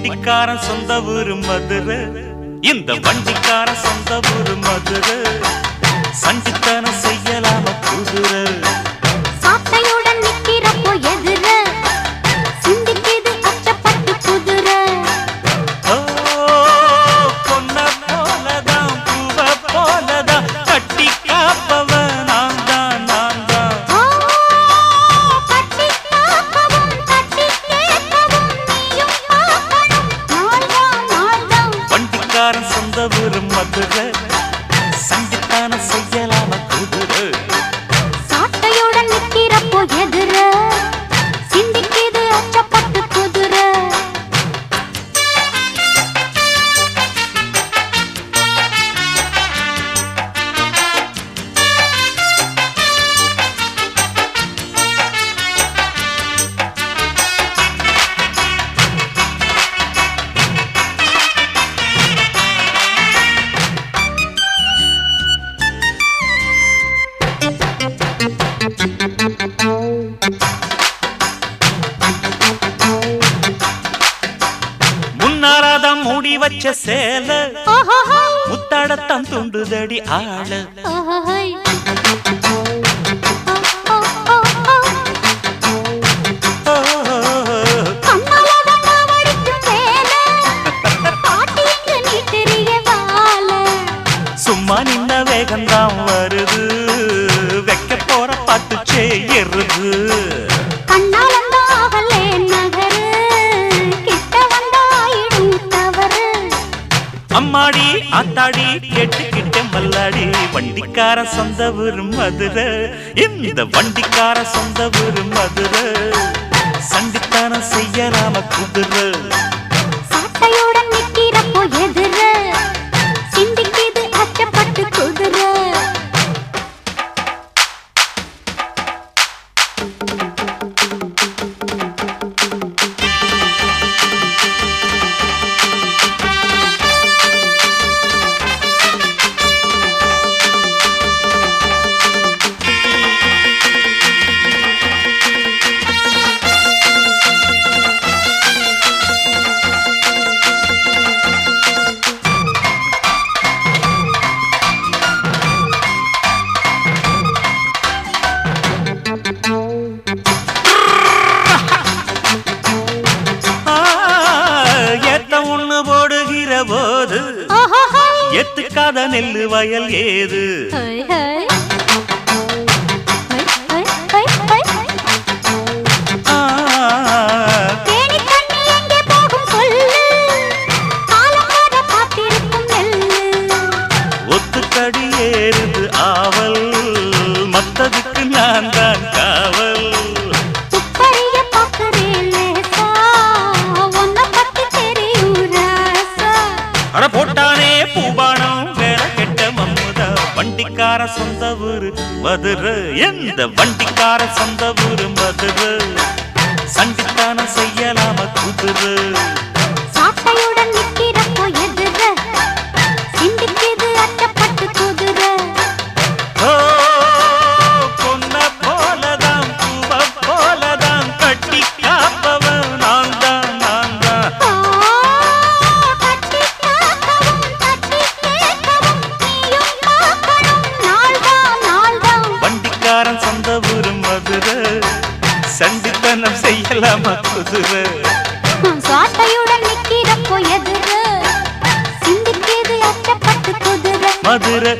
வண்டிக்காரன் சொந்த ஊரு மதுரை, இந்த வண்டிக்காரன் சொந்த ஊரு மதுரை. சண்டித்தனம் செய்யலாம குதிரை, சாட்டையுடன் நிக்கிறப்போ எதிர சிந்திக்குது அச்சப்பட்டு குதிரை. பொன்ன போலதான் பூவ போலதான் கட்டி காப்பவன் நான் தான், நான் தான். கட்டி காக்கவும் கட்டி கேட்கவும் நீயும் பார்க்கணும், நாள்தான் நாள்தான். வண்டிக்காரன் சொந்த ஊரு மதுரை, சண்டித்தனம் செய்யலாம குதிரை. சாட்டையுடன் நிக்கிறப்போ எதிர சிந்திக்குது அச்சப்பட்டு குதிரை. முன்னாராதான் மூடி வச்ச சேல முத்தாடத்தான் துண்டுதடி ஆள. சும்மா நின்ன வேகந்தான் வருது, வைக்க போற பாட்டு செய்யறது. அம்மாடி ஆத்தாடி கேட்டுக்கிட்ட மல்லாடி, வண்டிக்கார சொந்த ஊரு மதுரை, இந்த வண்டிக்கார சொந்த ஊரு மதுரை. சண்டித்தனம் செய்யலாம குதிரை, சாட்டையுடன் நிக்கிறப்போ எதிர சிந்திக்குது அச்சப்பட்டு குதிரை. போடுகிற போது எத்துக்காத நெல்லு வயல் ஏது? ஒத்துக்கடி ஏறுது ஆவல், மத்ததுக்கு நான் தான் காவல். போட்டானே பூபானம் வேற கெட்ட மம்முதா, வண்டிக்கார சொந்த ஊரு மதுரை, எந்த வண்டிக்கார சொந்த ஊரு மதுரை. சண்டித்தனம் செய்யலாம குதிரை, சாட்டையுடன் நிக்கிறப்போ எதிர சிந்திக்குது அச்சப்பட்டு குதிரை. பொன்ன போலதான் பூவ போலதான் கட்டி காப்பவன் நான் தான், நான் தான். வண்டிக்காரன் சொந்த ஊரு மதுரை, சண்டித்தனம் செய்யலாம குதிரை. சாட்டையுடன் நிக்கிறப்போ எதிர சிந்திக்குது அச்சப்பட்டு குதிரை. மதுரை